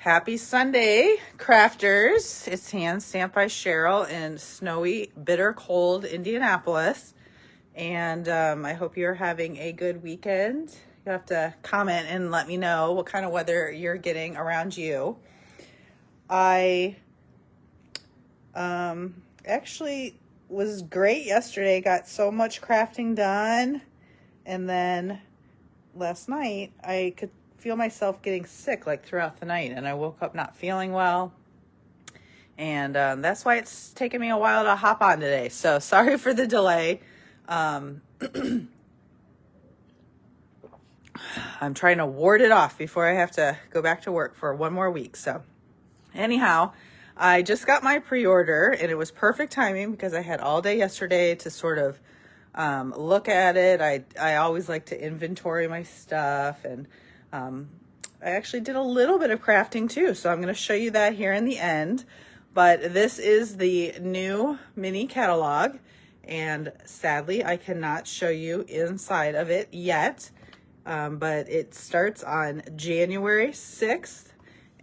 Happy Sunday, crafters. It's hand stamped by Cheryl in snowy, bitter cold Indianapolis. And I hope you're having a good weekend. You have to comment and let me know what kind of weather you're getting around you. I actually was great yesterday. Got so much crafting done. And then last night I could feel myself getting sick like throughout the night, and I woke up not feeling well, and that's why it's taken me a while to hop on today. So sorry for the delay. I'm trying to ward it off before I have to go back to work for one more week. So anyhow, I just got my pre-order, and it was perfect timing because I had all day yesterday to sort of look at it. I always like to inventory my stuff, and I actually did a little bit of crafting too, so I'm going to show you that here in the end. But this is the new mini catalog, and sadly I cannot show you inside of it yet, but it starts on January 6th,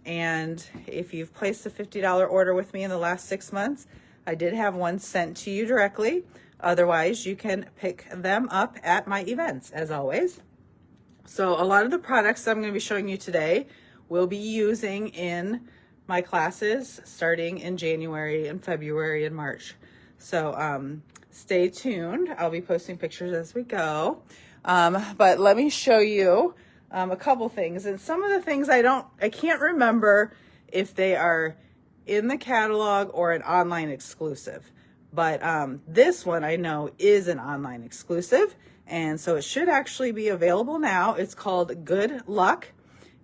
and if you've placed a $50 order with me in the last 6 months, I did have one sent to you directly. Otherwise, you can pick them up at my events, as always. So a lot of the products I'm going to be showing you today will be using in my classes starting in January and February and March. So stay tuned. I'll be posting pictures as we go. But let me show you a couple things. And some of the things I can't remember if they are in the catalog or an online exclusive. But this one I know is an online exclusive. And so it should actually be available now. It's called Good Luck.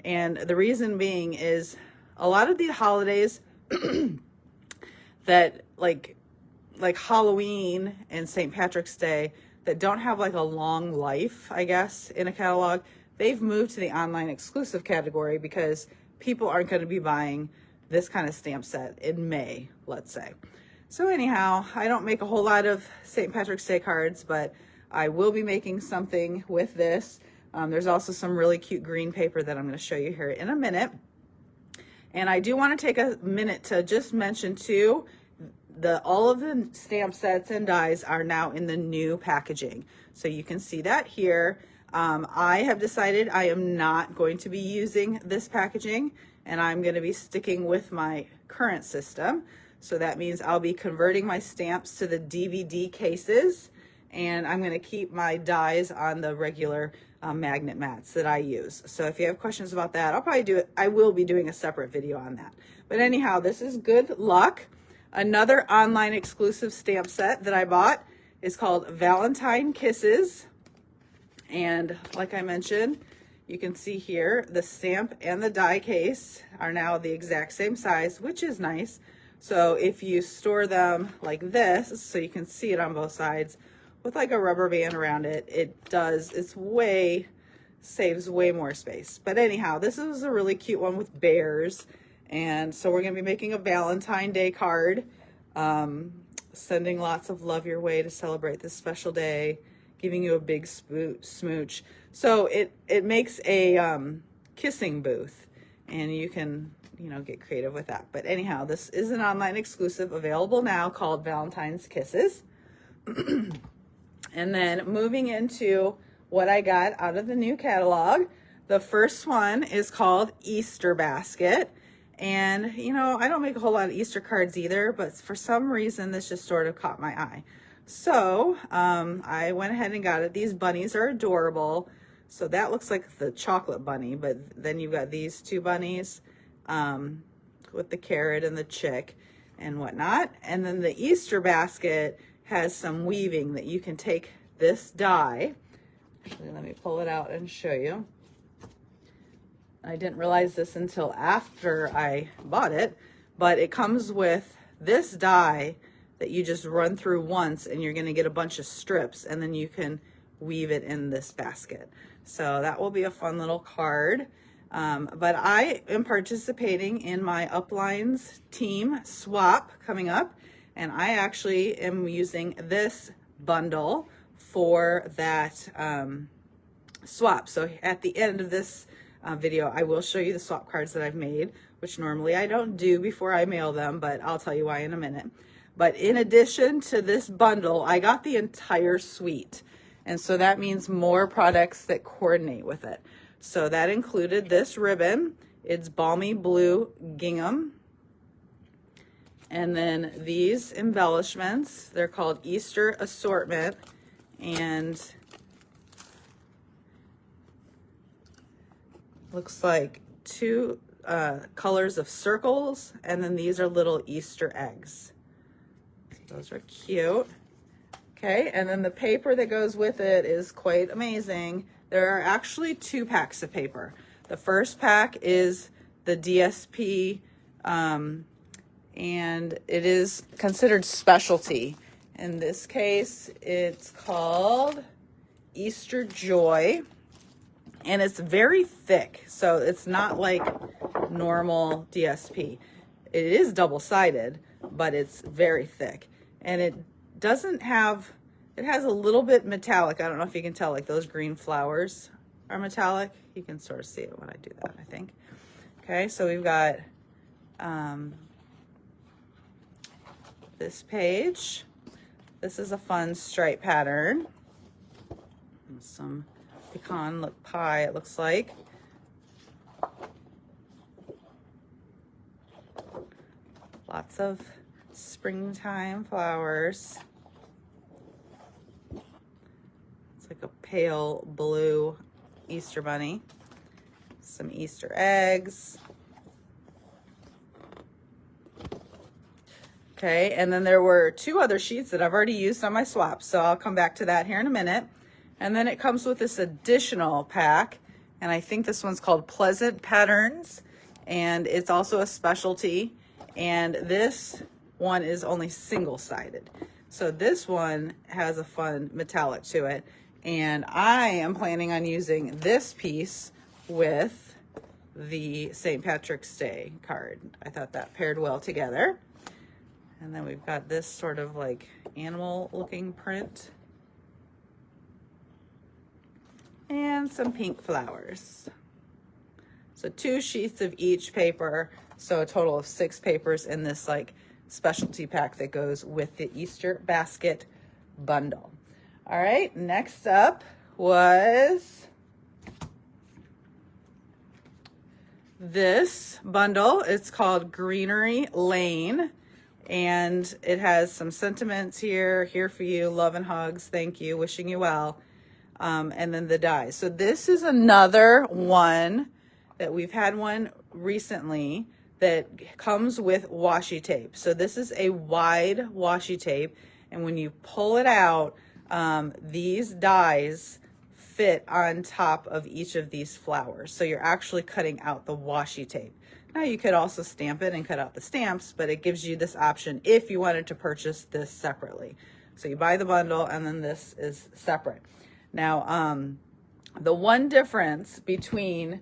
And the reason being is a lot of the holidays that like Halloween and St. Patrick's Day that don't have like a long life, I guess, in a catalog, they've moved to the online exclusive category because people aren't going to be buying this kind of stamp set in May, let's say. So anyhow, I don't make a whole lot of St. Patrick's Day cards, but I will be making something with this. There's also some really cute green paper that I'm going to show you here in a minute. And I do want to take a minute to just mention too, all of the stamp sets and dies are now in the new packaging. So you can see that here. I have decided I am not going to be using this packaging, and I'm going to be sticking with my current system. So that means I'll be converting my stamps to the DVD cases, and I'm going to keep my dies on the regular magnet mats that I use. So if you have questions about that, I will be doing a separate video on that. But anyhow, this is Good Luck. Another online exclusive stamp set that I bought is called Valentine Kisses. And like I mentioned, you can see here the stamp and the die case are now the exact same size, which is nice. So if you store them like this, so you can see it on both sides, with like a rubber band around it, saves way more space. But anyhow, this is a really cute one with bears. And so we're going to be making a Valentine Day card, sending lots of love your way to celebrate this special day, giving you a big smooch. So it makes a kissing booth, and you can get creative with that. But anyhow, this is an online exclusive available now called Valentine's Kisses. And then moving into what I got out of the new catalog, the first one is called Easter Basket. And, I don't make a whole lot of Easter cards either, but for some reason, this just sort of caught my eye. So I went ahead and got it. These bunnies are adorable. So that looks like the chocolate bunny, but then you've got these two bunnies with the carrot and the chick and whatnot. And then the Easter basket has some weaving that you can take this die. Actually, let me pull it out and show you. I didn't realize this until after I bought it, but it comes with this die that you just run through once, and you're going to get a bunch of strips, and then you can weave it in this basket. So that will be a fun little card. But I am participating in my Uplines team swap coming up, and I actually am using this bundle for that swap. So at the end of this video, I will show you the swap cards that I've made, which normally I don't do before I mail them, but I'll tell you why in a minute. But in addition to this bundle, I got the entire suite. And so that means more products that coordinate with it. So that included this ribbon. It's balmy blue gingham. And then these embellishments, they're called Easter Assortment. And looks like two colors of circles. And then these are little Easter eggs. So those are cute. Okay, and then the paper that goes with it is quite amazing. There are actually 2 packs of paper. The first pack is the DSP, and it is considered specialty. In this case, it's called Easter Joy, and it's very thick, so it's not like normal DSP. It is double-sided, but it's very thick, and it doesn't have, it has a little bit metallic. I don't know if you can tell, like those green flowers are metallic. You can sort of see it when I do that, I think. Okay, so we've got this page. This is a fun stripe pattern. Some pecan pie, it looks like. Lots of springtime flowers. It's like a pale blue Easter bunny. Some Easter eggs. Okay, and then there were 2 other sheets that I've already used on my swaps, so I'll come back to that here in a minute. And then it comes with this additional pack, and I think this one's called Pleasant Patterns, and it's also a specialty, and this one is only single-sided. So this one has a fun metallic to it, and I am planning on using this piece with the St. Patrick's Day card. I thought that paired well together. And then we've got this sort of like animal looking print. And some pink flowers. So 2 sheets of each paper. So a total of 6 papers in this like specialty pack that goes with the Easter basket bundle. All right, next up was this bundle. It's called Greenery Lane. And it has some sentiments here for you, love and hugs, thank you, wishing you well, and then the dies. So this is another one that we've had one recently that comes with washi tape. So this is a wide washi tape, and when you pull it out, these dies fit on top of each of these flowers. So you're actually cutting out the washi tape. Now you could also stamp it and cut out the stamps, but it gives you this option if you wanted to purchase this separately. So you buy the bundle and then this is separate. Now, the one difference between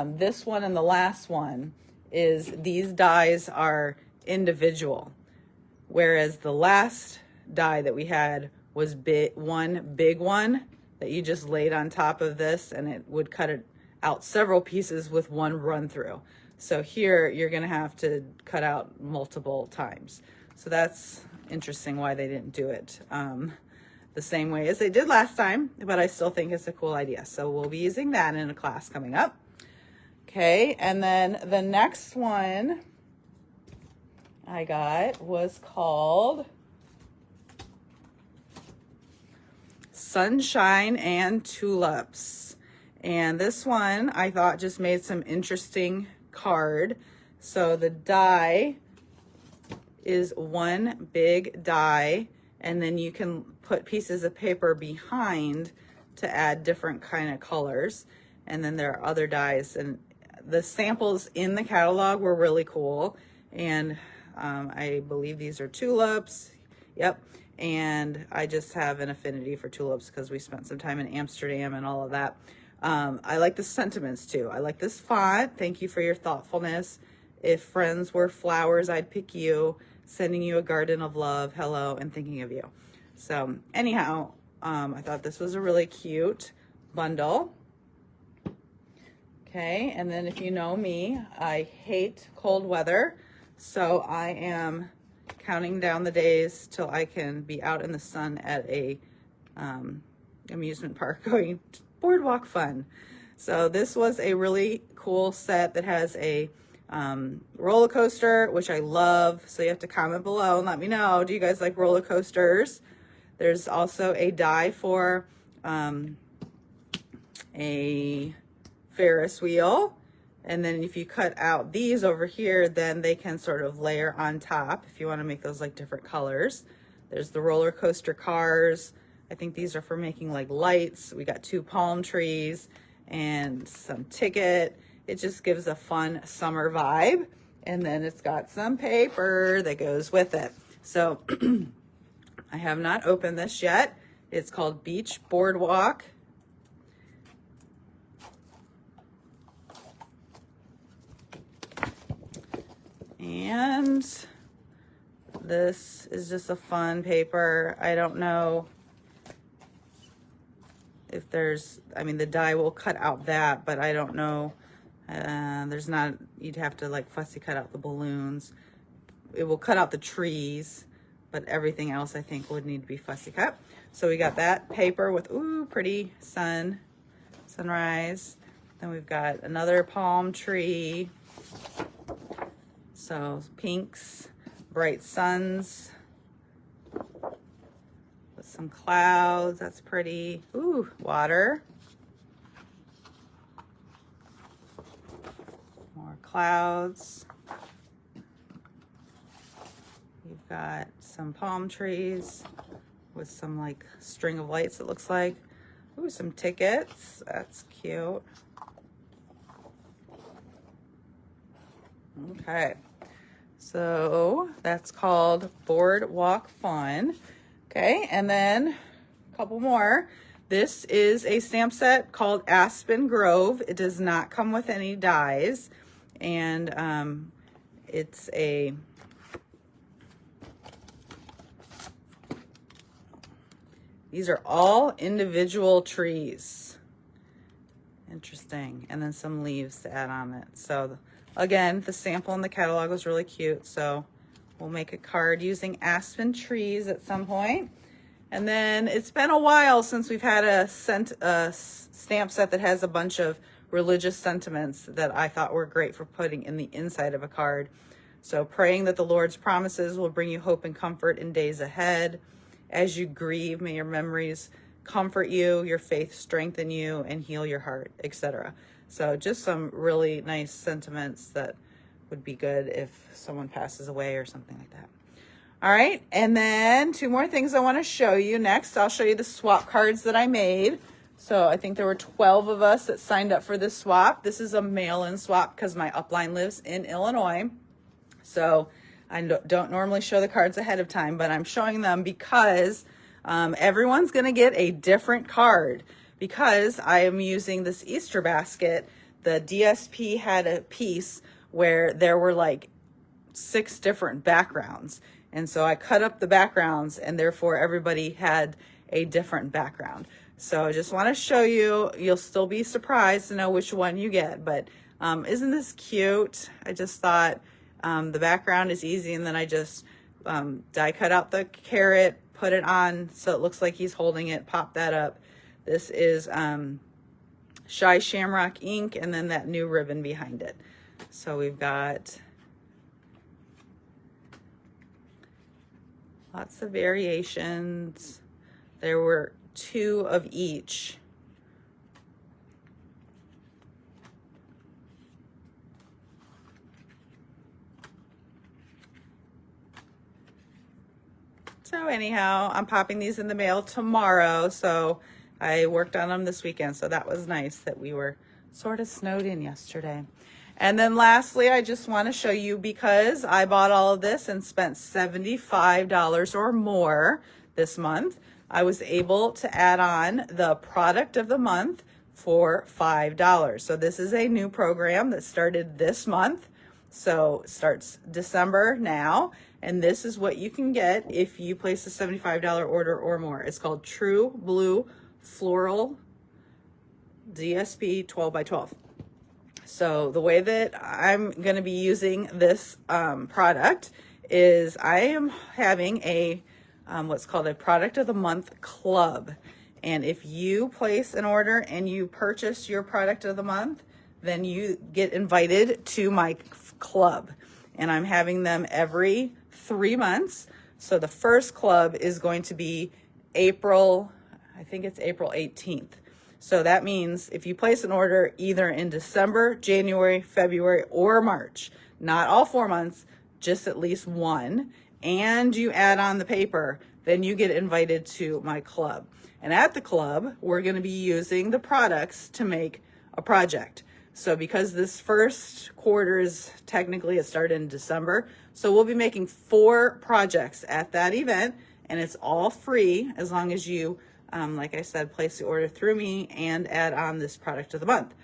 this one and the last one is these dies are individual, whereas the last die that we had was one big one that you just laid on top of this, and it would cut it out several pieces with one run through. So here you're going to have to cut out multiple times. So that's interesting why they didn't do it the same way as they did last time, but I still think it's a cool idea. So we'll be using that in a class coming up. Okay, and then the next one I got was called Sunshine and Tulips. And this one I thought just made some interesting card. So the die is one big die, and then you can put pieces of paper behind to add different kind of colors. And then there are other dies, and the samples in the catalog were really cool. And I believe these are tulips. Yep. And I just have an affinity for tulips because we spent some time in Amsterdam and all of that. I like the sentiments too. I like this font. Thank you for your thoughtfulness. If friends were flowers, I'd pick you. Sending you a garden of love. Hello, and thinking of you. So anyhow, I thought this was a really cute bundle. Okay, and then if you know me, I hate cold weather, so I am counting down the days till I can be out in the sun at a amusement park going boardwalk fun. So this was a really cool set that has a roller coaster, which I love. So you have to comment below and let me know, do you guys like roller coasters? There's also a die for a Ferris wheel. And then if you cut out these over here, then they can sort of layer on top if you want to make those like different colors. There's the roller coaster cars. I think these are for making like lights. We got 2 palm trees and some ticket. It just gives a fun summer vibe. And then it's got some paper that goes with it. So I have not opened this yet. It's called Beach Boardwalk. And this is just a fun paper. I don't know if there's, I mean, the die will cut out that, but I don't know. There's not, you'd have to like fussy cut out the balloons. It will cut out the trees, but everything else I think would need to be fussy cut. So we got that paper with, ooh, pretty sunrise. Then we've got another palm tree. So pinks, bright suns with some clouds. That's pretty. Ooh, water. More clouds. We've got some palm trees with some like string of lights, it looks like. Ooh, some tickets. That's cute. Okay. So that's called Boardwalk Fun. Okay, and then a couple more. This is a stamp set called Aspen Grove. It does not come with any dies, and it's a these are all individual trees. Interesting. And then some leaves to add on it. So again, the sample in the catalog was really cute, so we'll make a card using aspen trees at some point. And then it's been a while since we've had a stamp set that has a bunch of religious sentiments that I thought were great for putting in the inside of a card. So praying that the Lord's promises will bring you hope and comfort in days ahead. As you grieve, may your memories comfort you, your faith strengthen you, and heal your heart, etc. So just some really nice sentiments that would be good if someone passes away or something like that. All right, and then 2 more things I want to show you. Next, I'll show you the swap cards that I made. So I think there were 12 of us that signed up for this swap. This is a mail-in swap because my upline lives in Illinois. So I don't normally show the cards ahead of time, but I'm showing them because everyone's going to get a different card. Because I am using this Easter basket, the DSP had a piece where there were like 6 different backgrounds. And so I cut up the backgrounds and therefore everybody had a different background. So I just want to show you, you'll still be surprised to know which one you get. But isn't this cute? I just thought the background is easy, and then I just die cut out the carrot, put it on so it looks like he's holding it, pop that up. This is Shy Shamrock ink, and then that new ribbon behind it. So we've got lots of variations. There were 2 of each. So anyhow, I'm popping these in the mail tomorrow. So I worked on them this weekend. So that was nice that we were sort of snowed in yesterday. And then lastly, I just want to show you, because I bought all of this and spent $75 or more this month, I was able to add on the product of the month for $5. So this is a new program that started this month. So it starts December now. And this is what you can get if you place a $75 order or more. It's called True Blue Floral DSP 12 by 12. So the way that I'm going to be using this product is I am having a what's called a product of the month club. And if you place an order and you purchase your product of the month, then you get invited to my club. And I'm having them every 3 months. So the first club is going to be April, I think it's April 18th. So that means if you place an order either in December, January, February, or March, not all 4 months, just at least one, and you add on the paper, then you get invited to my club. And at the club, we're going to be using the products to make a project. So because this first quarter is technically, it started in December, so we'll be making 4 projects at that event, and it's all free as long as you, like I said, place the order through me and add on this product of the month.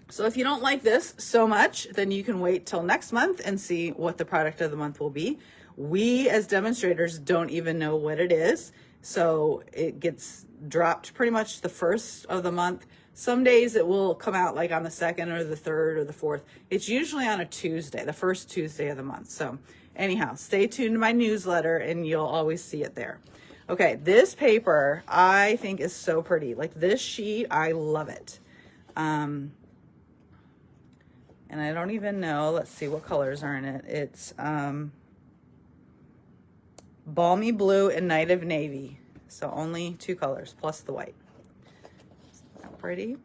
So if you don't like this so much, then you can wait till next month and see what the product of the month will be. We as demonstrators don't even know what it is. So it gets dropped pretty much the first of the month. Some days it will come out like on the 2nd or the 3rd or the 4th. It's usually on a Tuesday, the first Tuesday of the month. So anyhow, stay tuned to my newsletter and you'll always see it there. Okay, this paper I think is so pretty. Like this sheet, I love it. And I don't even know, let's see what colors are in it. It's balmy blue and night of navy. So only 2 colors plus the white. Isn't that pretty?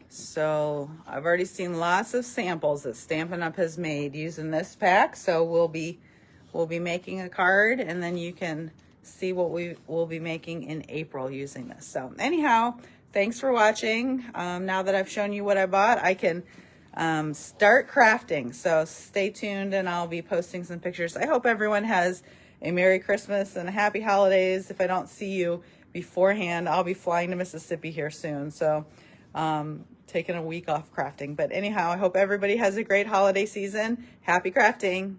So I've already seen lots of samples that Stampin' Up! Has made using this pack. So we'll be making a card, and then you can see what we will be making in April using this. So anyhow, thanks for watching. Now that I've shown you what I bought, I can start crafting. So stay tuned, and I'll be posting some pictures. I hope everyone has a Merry Christmas and a Happy Holidays. If I don't see you beforehand, I'll be flying to Mississippi here soon. So taking a week off crafting. But anyhow, I hope everybody has a great holiday season. Happy crafting.